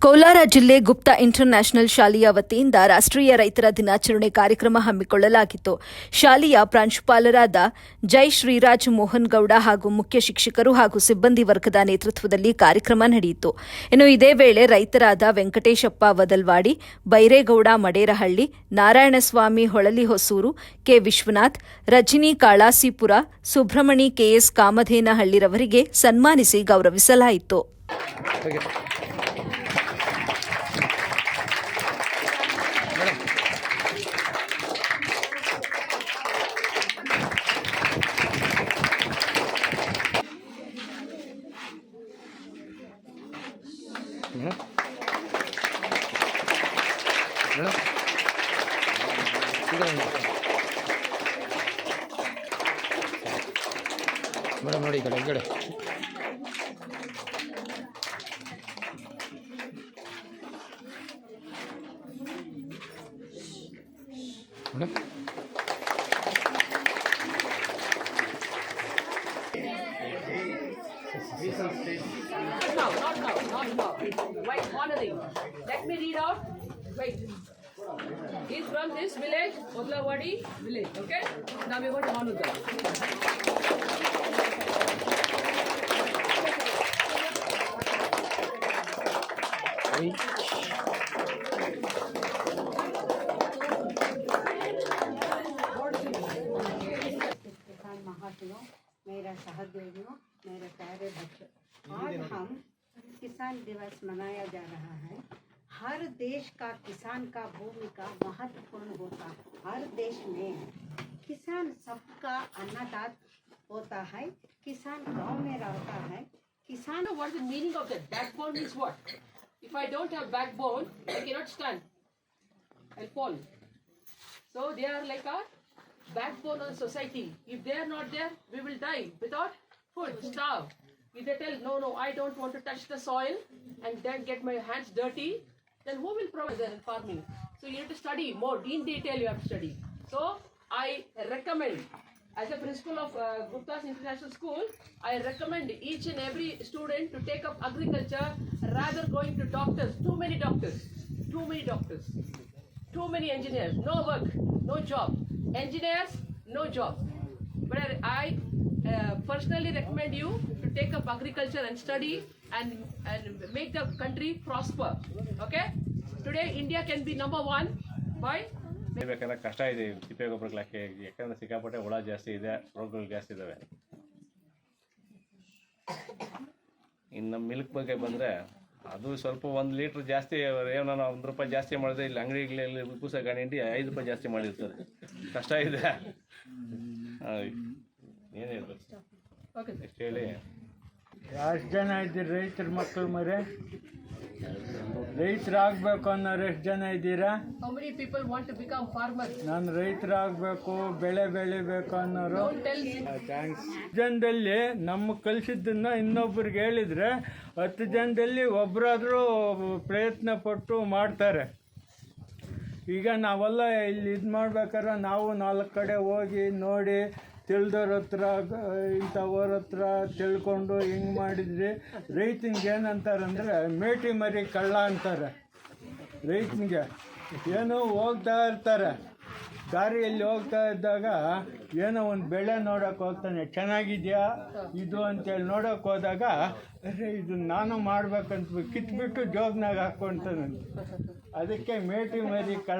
ಕೋಲಾರ ಜಿಲ್ಲೆ ಗುಪ್ತಾ ಇಂಟರ್ನ್ಯಾಷನಲ್ ಶಾಲೆಯ ವತಿಯಿಂದ ರಾಷ್ಟ್ರೀಯ ರೈತರ ದಿನಾಚರಣೆ ಕಾರ್ಯಕ್ರಮ ಹಮ್ಮಿಕೊಳ್ಳಲಾಗಿತ್ತು. ಶಾಲೆಯ ಪ್ರಾಂಶುಪಾಲರಾದ ಜೈ ಶ್ರೀರಾಜ್ ಮೋಹನ್ ಗೌಡ ಹಾಗೂ ಮುಖ್ಯ ಶಿಕ್ಷಕರು ಹಾಗೂ ಸಿಬ್ಬಂದಿ ವರ್ಗದ ನೇತೃತ್ವದಲ್ಲಿ ಕಾರ್ಯಕ್ರಮ ನಡೆಯಿತು. ಇನ್ನು ಇದೇ ವೇಳೆ ರೈತರಾದ ವೆಂಕಟೇಶಪ್ಪ ವದಲ್ವಾಡಿ, ಬೈರೇಗೌಡ ಮಡೇರಹಳ್ಳಿ, ನಾರಾಯಣಸ್ವಾಮಿ ಹೊಳಲಿಹೊಸೂರು, ಕೆ ವಿಶ್ವನಾಥ್, ರಜನಿ ಕಾಳಾಸಿಪುರ, ಸುಬ್ರಹ್ಮಣಿ ಕೆಎಸ್ ಕಾಮಧೇನಹಳ್ಳಿರವರಿಗೆ ಸನ್ಮಾನಿಸಿ ಗೌರವಿಸಲಾಯಿತು. ಮೇಡಮ್ ನೋಡಿ ಈ ಕಡೆ madam Not now. Wait, honoring. Let me read out. Wait. He's from this village, Odlawadi village. Okay? Now we're going to honor them. किसान महाशयों, मेरा सहदेवियों, मेरे प्यारे बच्चों, आज हम किसान दिवस मनाया जा रहा है। हर देश का किसान का भूमिका महत्वपूर्ण होता है। हर देश में किसान सबका अन्नदाता होता है। किसान गांव में रहता है। किसान What is the meaning of that? Backbone means what? If I don't have backbone, I cannot stand. I'll fall. So they are like a backbone of society. If they are not there, we will die without food, starve. If they tell, no, I don't want to touch the soil and then get my hands dirty, then who will provide their farming? So you have to study more. In detail you have to study. So I recommend, as a principal of Gupta's International School, I recommend each and every student to take up agriculture rather going to doctors. Too many doctors. Too many engineers. No work, no job. Engineers, no job. But I personally recommend you to take up agriculture and study and make the country prosper. Okay? Today India can be number one by ಬೇಕಂದ್ರೆ ಕಷ್ಟ ಇದೆ ತಿಪ್ಪೆ ಗೊಬ್ಬರಕ್ಕೆ, ಯಾಕಂದ್ರೆ ಸಿಕ್ಕಾಪಟ್ಟೆ ಹುಳ ಜಾಸ್ತಿ ಇದೆ, ರೋಗಗಳು ಜಾಸ್ತಿ ಇದ್ದಾವೆ. ಇನ್ನು ಮಿಲ್ಕ್ ಬಗ್ಗೆ ಬಂದರೆ ಅದು ಸ್ವಲ್ಪ 1 ಲೀಟ್ರ್ ಜಾಸ್ತಿ ಏನೋ ₹1 ಜಾಸ್ತಿ ಮಾಡಿದ್ರೆ ಇಲ್ಲಿ ಅಂಗಡಿಗಳಲ್ಲಿ ಕೂಸ ಗಾಡಿ ₹5 ಜಾಸ್ತಿ ಮಾಡಿರ್ತಾರೆ. ಕಷ್ಟ ಇದೆ. ಏನು ಹೇಳ್ಬೇಕು ಎಷ್ಟು ಹೇಳಿ. ಎಷ್ಟು ಜನ ಇದ್ದೀರಿ ರೈತರ ಮಕ್ಕಳು ಮರೆ? ರೈತರಾಗಬೇಕು ಅನ್ನೋರು ಎಷ್ಟು ಜನ ಇದ್ದೀರಾ? How many people want to become farmers? ನಾನು ರೈತರಾಗಬೇಕು, ಬೆಳೆ ಬೆಳಿಬೇಕು ಅನ್ನೋರು. ಥ್ಯಾಂಕ್ಸ್. ಜನದಲ್ಲಿ ನಮ್ಮ ಕಲಿಸಿದ್ದನ್ನು ಇನ್ನೊಬ್ರಿಗೆ ಹೇಳಿದರೆ 10 ಜನದಲ್ಲಿ ಒಬ್ಬರಾದರೂ ಪ್ರಯತ್ನ ಪಟ್ಟು ಮಾಡ್ತಾರೆ. ಈಗ ನಾವೆಲ್ಲ ಇಲ್ಲಿ ಇದು ಮಾಡ್ಬೇಕಾದ್ರೆ ನಾವು 4 ಕಡೆ ಹೋಗಿ ನೋಡಿ ತಿಳಿದವ್ರ ಹತ್ರ ಇಂಥವ್ರ ಹತ್ರ ತಿಳ್ಕೊಂಡು ಹಿಂಗೆ ಮಾಡಿದ್ರಿ. ರೈತನಿಗೆ ಏನಂತಾರಂದರೆ ಮೇಟಿ ಮರಿ ಕಳ್ಳ ಅಂತಾರೆ. ರೈತನಿಗೆ ಏನೋ ಹೋಗ್ತಾ ಇರ್ತಾರೆ, ದಾರಿಯಲ್ಲಿ ಹೋಗ್ತಾ ಇದ್ದಾಗ ಏನೋ ಒಂದು ಬೆಳೆ ನೋಡೋಕೆ ಹೋಗ್ತಾನೆ, ಚೆನ್ನಾಗಿದೆಯಾ ಇದು ಅಂತೇಳಿ ನೋಡೋಕೆ ಹೋದಾಗ ಅರೆ ಇದು ನಾನು ಮಾಡ್ಬೇಕಂತ ಕಿತ್ಬಿಟ್ಟು ಜೋಗ್ನಾಗ ಹಾಕ್ಕೊಳ್ತಾನಂತೆ. ಅದಕ್ಕೆ ಮೇಟಿ ಮರಿ ಕಳ್ಳ